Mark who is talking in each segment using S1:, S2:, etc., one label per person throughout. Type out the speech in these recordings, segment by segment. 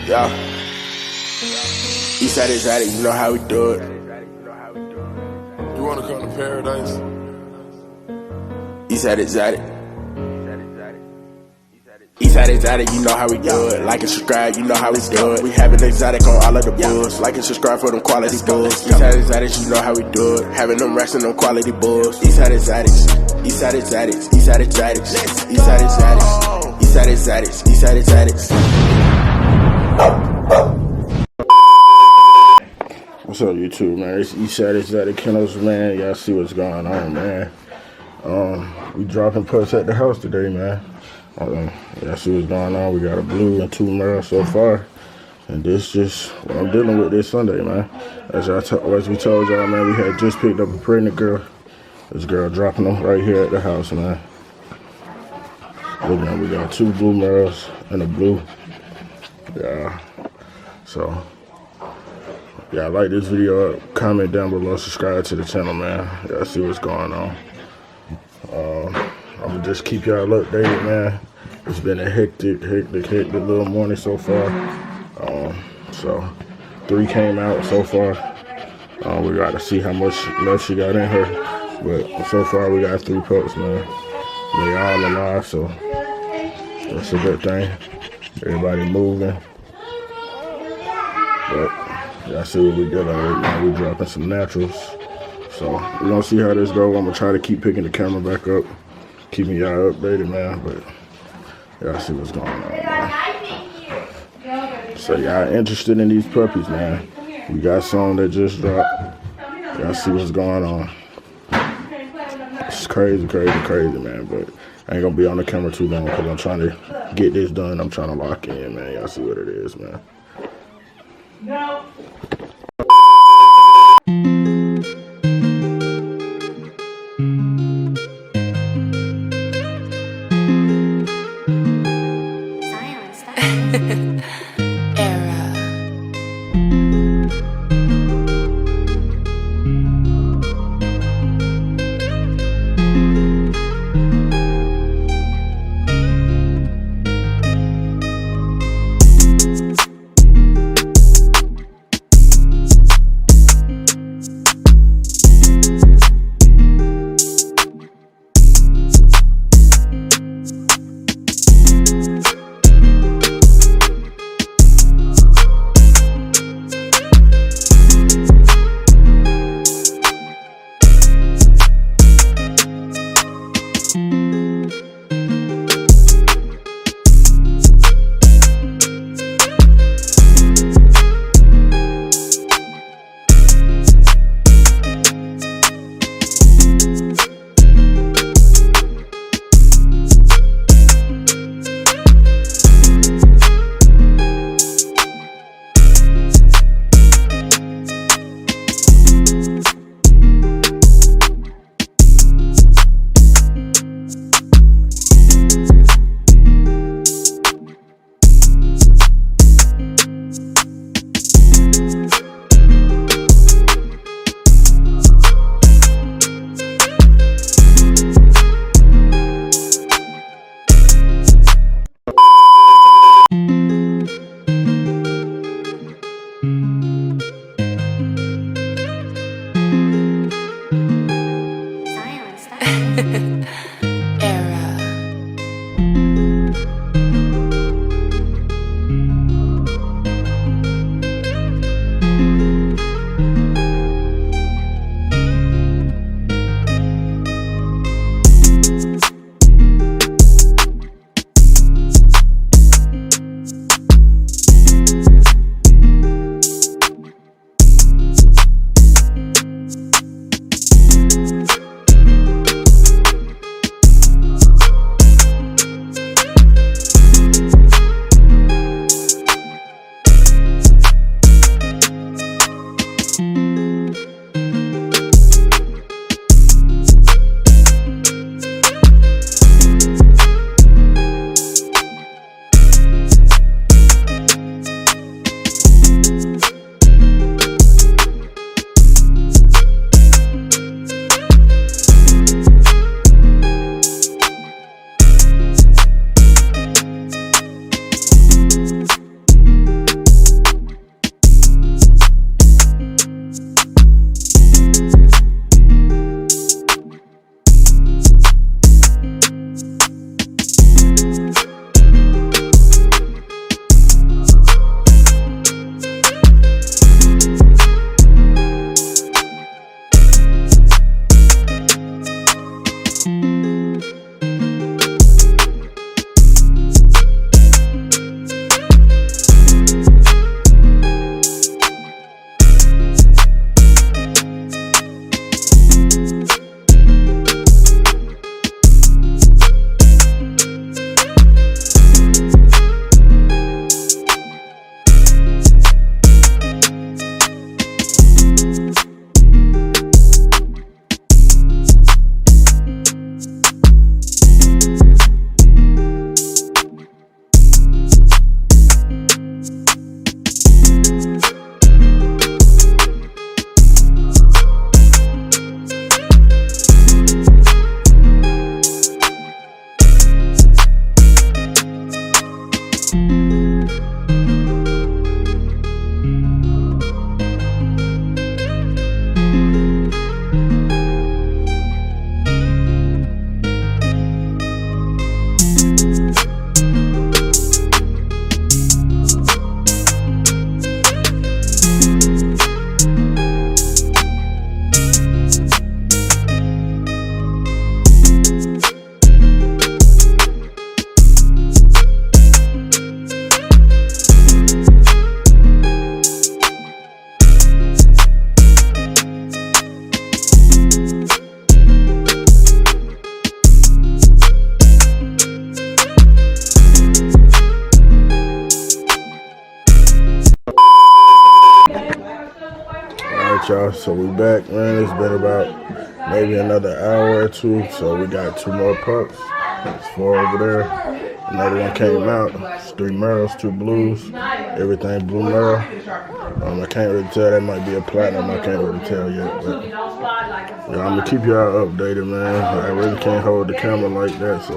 S1: Yeah. Eastside is at it, you know how we do it.
S2: You wanna come to paradise?
S1: Eastside is at it. Eastside is at it, you know how we do it. Like and subscribe, you know how we do it. We having exotic on all of the bulls. Like and subscribe for them quality bulls. Eastside is at it, you know how we do it. Having them racks and them quality bulls. Eastside is at it. Eastside is at it. Eastside is at it. Eastside is at it. Eastside is at it. Eastside is at it. What's up, YouTube, man? It's Eastside is at the Kennels, man. Y'all see what's going on, man. We dropping pups at the house today, man. Y'all see what's going on. We got a blue and 2 Merle so far. And this just what I'm dealing with this Sunday, man. As we told y'all, man, we had just picked up a pregnant girl. This girl dropping them right here at the house, man. Look, man, we got 2 blue Merles and a blue. Yeah. So, y'all like this video up, comment down below, subscribe to the channel, man. Y'all see what's going on. I'm gonna just keep y'all updated, man. It's been a hectic little morning so far. So 3 came out so far. We got to see how much left she got in her, but so far we got 3 pups, man. They all alive, so that's a good thing. Everybody moving, but y'all see what we did already, man. We dropping some naturals, so we're gonna see how this go. I'm gonna try to keep picking the camera back up, keeping y'all updated, man, but y'all see what's going on, man. So y'all interested in these puppies, man? We got some that just dropped. Y'all see what's going on. It's crazy, man, but I ain't gonna be on the camera too long because I'm trying to get this done. I'm trying to lock in, man. Y'all see what it is, man. No. Alright, y'all, so we back, man. It's been about maybe another hour or two, so we got 2 more pups. There's 4 over there. Another one came out. It's 3 Merles, 2 blues. Everything blue Merle. I can't really tell. That might be a platinum. I can't really tell yet. But yeah, I'm gonna keep y'all updated, man. I really can't hold the camera like that, so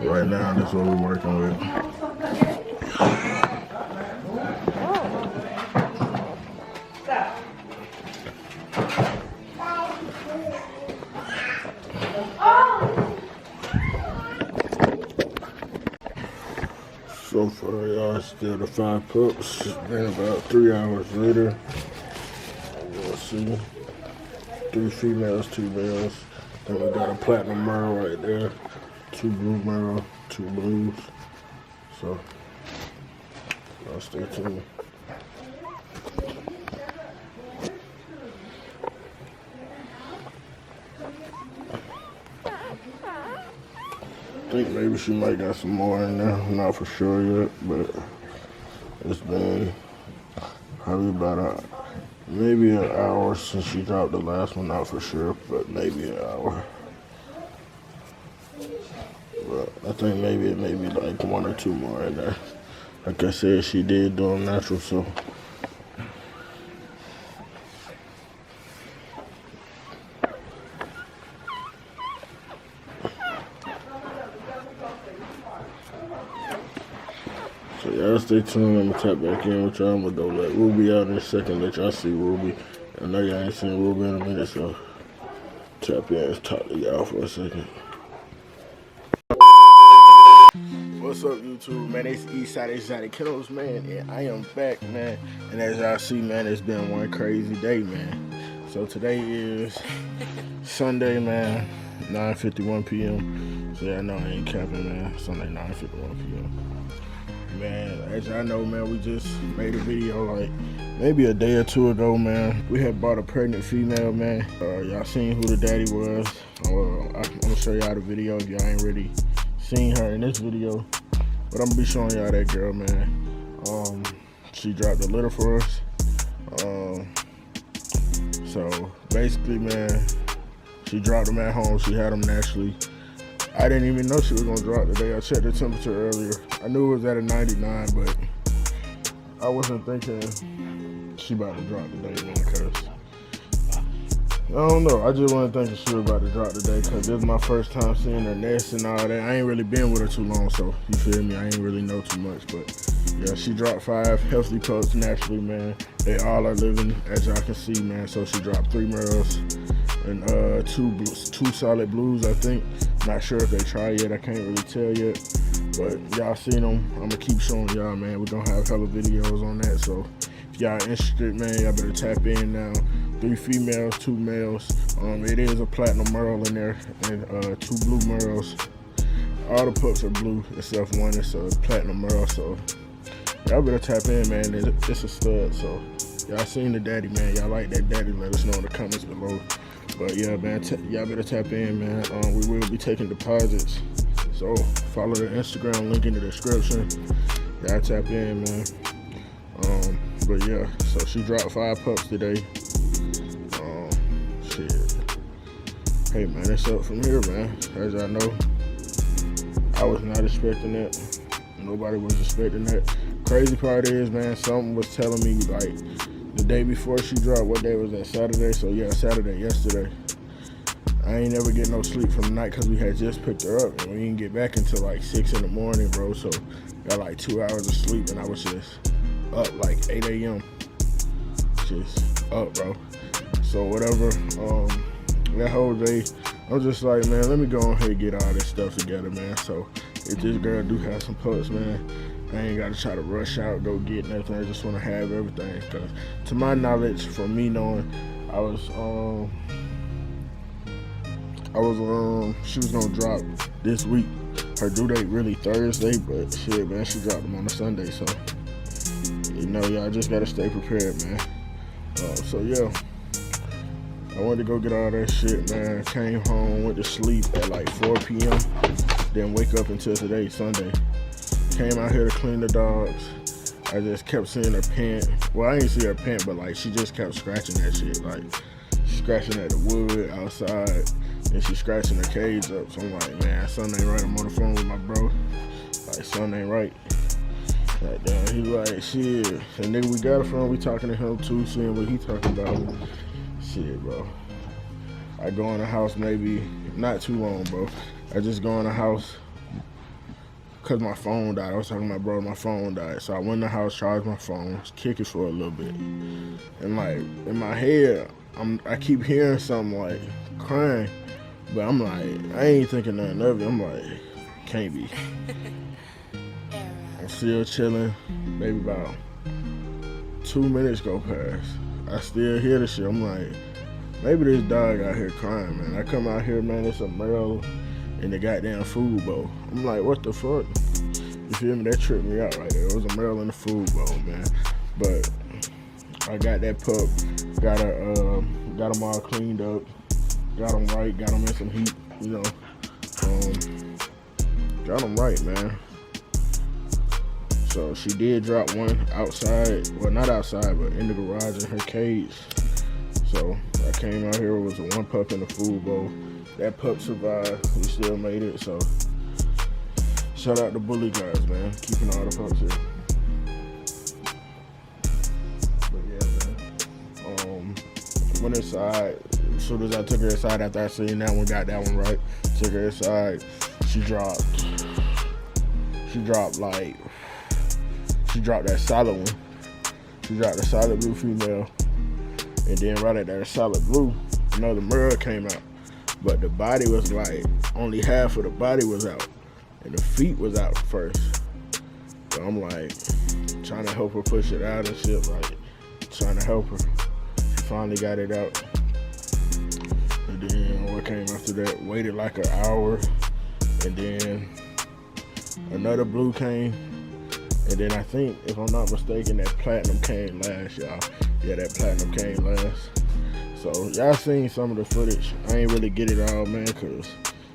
S1: right now that's what we're working with. So far, y'all, still the 5 pups. It's been about 3 hours later. You'll see 3 females, 2 males. Then we got a platinum Merle right there, 2 blue Merle, 2 blues. So, y'all stay tuned. I think maybe she might got some more in there. I'm not for sure yet, but it's been probably about maybe an hour since she dropped the last one. Not for sure, but maybe an hour. But I think maybe it may be like 1 or 2 more in there. Like I said, she did do them natural, so. So y'all stay tuned. I'm gonna tap back in with y'all. I'm gonna go let Ruby out in a second. Let y'all see Ruby. I know y'all ain't seen Ruby in a minute, so tap in and talk to y'all for a second. What's up, YouTube, man? It's Eastside Exotic Kennels, man, and I am back, man. And as y'all see, man, it's been one crazy day, man. So today is Sunday, man, 9:51 p.m. So yeah, I know I ain't capping, man. Sunday, 9:51 p.m. Man, as y'all know, man, we just made a video like maybe a day or 2 ago, man. We had bought a pregnant female, man. Y'all seen who the daddy was. I'm gonna show y'all the video if y'all ain't really seen her in this video. But I'm gonna be showing y'all that girl, man. She dropped a litter for us. So basically, man, she dropped them at home. She had them naturally. I didn't even know she was gonna drop today. I checked the temperature earlier. I knew it was at a 99, but I wasn't thinking she about to drop today, man, because I don't know. I just wasn't thinking she was about to drop today because this is my first time seeing her nest and all that. I ain't really been with her too long, so you feel me? I ain't really know too much, but yeah, she dropped 5 healthy pups naturally, man. They all are living, as y'all can see, man. So she dropped 3 Merles and 2 solid blues, I think. Not sure if they tried yet. I can't really tell yet. But y'all seen them. I'm gonna keep showing y'all, man. We're gonna have hella videos on that. So if y'all interested, man, y'all better tap in now. 3 females, 2 males. It is a platinum Merle in there and 2 blue Merles. All the pups are blue except one is a platinum Merle. So y'all better tap in, man. It's a stud. So y'all seen the daddy, man. Y'all like that daddy? Let us know in the comments below. But yeah, man, y'all better tap in, man. We will be taking deposits. So follow the Instagram link in the description. Y'all tap in, man. But yeah, so she dropped 5 pups today. Shit. Hey, man, it's up from here, man. As y'all know, I was not expecting that. Nobody was expecting that. Crazy part is, man, something was telling me like the day before she dropped. What day was that? Saturday? So yeah, Saturday, yesterday. I ain't never get no sleep from the night because we had just picked her up and we didn't get back until like 6 in the morning, bro. So got like 2 hours of sleep and I was just up like 8 a.m. Just up, bro. So whatever, that whole day, I'm just like, man, let me go ahead and get all this stuff together, man. So if this girl do have some pups, man, I ain't gotta try to rush out, go get nothing. I just wanna have everything. Cause to my knowledge, from me knowing, she was gonna drop this week. Her due date really Thursday, but shit, man, she dropped them on a Sunday. So, you know, y'all just gotta stay prepared, man. So yeah, I went to go get all that shit, man. Came home, went to sleep at like 4 p.m. Didn't wake up until today, Sunday. Came out here to clean the dogs, I just kept seeing her pant. Well, I didn't see her pant, but like she just kept scratching that shit. Like she's scratching at the wood outside, and she's scratching the cage up. So I'm like, man, something ain't right. I'm on the phone with my bro. Like something ain't right. Like damn, he like shit. The nigga we got it from, we talking to him too, seeing what he talking about. Shit, bro. I go in the house maybe not too long, bro. I just go in the house. Cause my phone died. I was talking to my brother, my phone died. So I went in the house, charged my phone, kick it for a little bit. And like in my head, I keep hearing something like crying. But I'm like, I ain't thinking nothing of it. I'm like, can't be. I'm still chilling. Maybe about 2 minutes go past. I still hear the shit. I'm like, maybe this dog out here crying, man. I come out here, man, it's a Merle in the goddamn food bowl. I'm like, what the fuck? You feel me? That tripped me out right there. It was a Merle in the food bowl, man. But I got that pup, got him all cleaned up, got him right, got him in some heat, you know. Got him right, man. So she did drop one outside, well not outside, but in the garage in her cage. So I came out here with one pup in the food bowl. That pup survived. We still made it. So shout out to Bully guys, man, keeping all the pups here. But yeah, man. Went inside. As soon as I took her inside, after I seen that one, got that one right. Took her inside. She dropped that solid one. She dropped a solid blue female. And then right at that solid blue, another Merle came out. But the body was like, only half of the body was out. And the feet was out first. So I'm like, trying to help her push it out and shit, like, trying to help her. She finally got it out. And then what came after that, waited like an hour. And then another blue came. And then I think, if I'm not mistaken, that platinum came last, y'all. Yeah, that platinum came last. So y'all seen some of the footage. I ain't really get it all, man, cause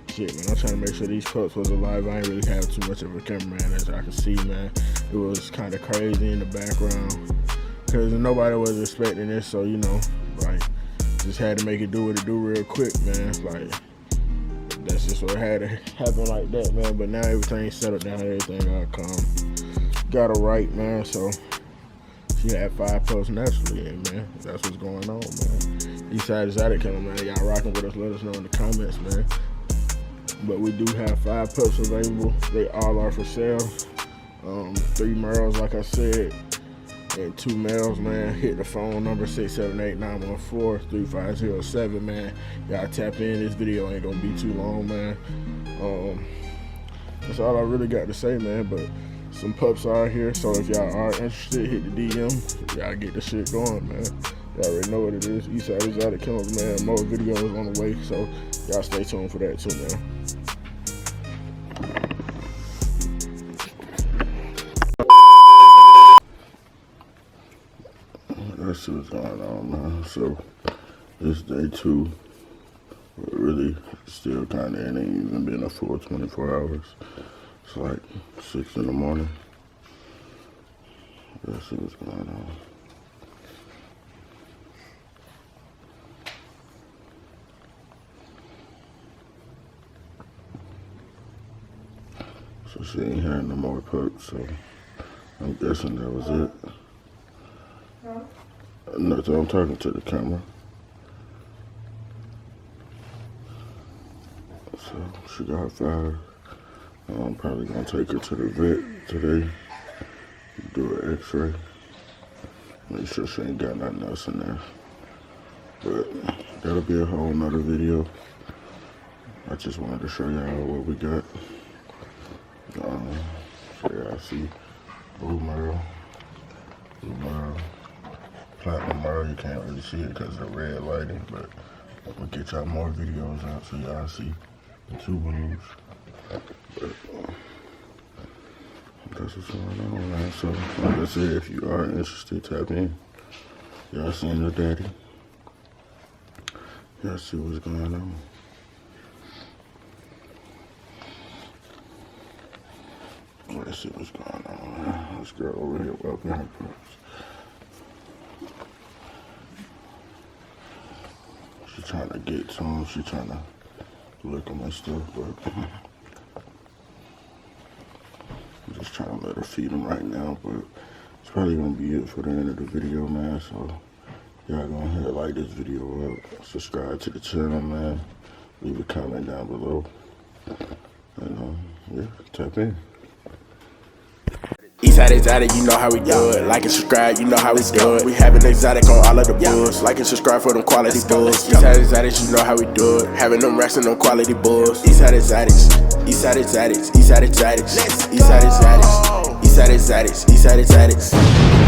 S1: shit, man, I'm trying to make sure these pups was alive. I ain't really have too much of a cameraman, as I can see, man. It was kind of crazy in the background, cause nobody was expecting this, so you know, like, just had to make it do what it do real quick, man. Like, that's just what had to happen like that, man. But now everything's settled down, everything all calm. Got her right, man, so she had 5 pups naturally, and man, that's what's going on, man. Eastside Exotic Kennel, man. Y'all rocking with us, let us know in the comments, man. But we do have 5 pups available. They all are for sale. 3 Merles, like I said, and 2 males, man. Hit the phone number 678-914-3507, man. Y'all tap in. This video ain't gonna be too long, man. That's all I really got to say, man. But some pups are here, so if y'all are interested, hit the DM. Y'all get the shit going, man. Y'all already know what it is. Eastside Exotic Kennels, man. More videos on the way, so y'all stay tuned for that too, man. Let's see what's going on, man. So this day 2, but really still kind of, it ain't even been a full 24 hours. It's like 6 in the morning. Let's see what's going on. So she ain't hearing no more pups, so I'm guessing that was it. No, so I'm talking to the camera. So she got 5. I'm probably gonna take her to the vet today, do an x-ray, make sure she ain't got nothing else in there. But that'll be a whole nother video. I just wanted to show y'all what we got. So y'all see blue Merle, platinum Merle. You can't really see it because of the red lighting, but I'm gonna get y'all more videos out so y'all see the 2 blues. But that's what's going on, man. So like I said, if you are interested, tap in. Y'all seen the daddy. Y'all see what's going on. Let's see what's going on, man. This girl over here welcoming her pups. She's trying to get to him. She's trying to lick him and stuff, but I'm just trying to let her feed him right now. But it's probably gonna be it for the end of the video, man. So y'all go ahead and like this video up, subscribe to the channel, man. Leave a comment down below, and yeah, tap in.
S3: Eastside exotic, you know how we do it. Like and subscribe, you know how we do it. We having exotic on all of the bulls. Like and subscribe for them quality bulls. Eastside exotics, you know how we do it. Having them racks and them quality bulls. Eastside exotics, Eastside exotics, Eastside exotics, Eastside exotics, Eastside exotics, Eastside exotics.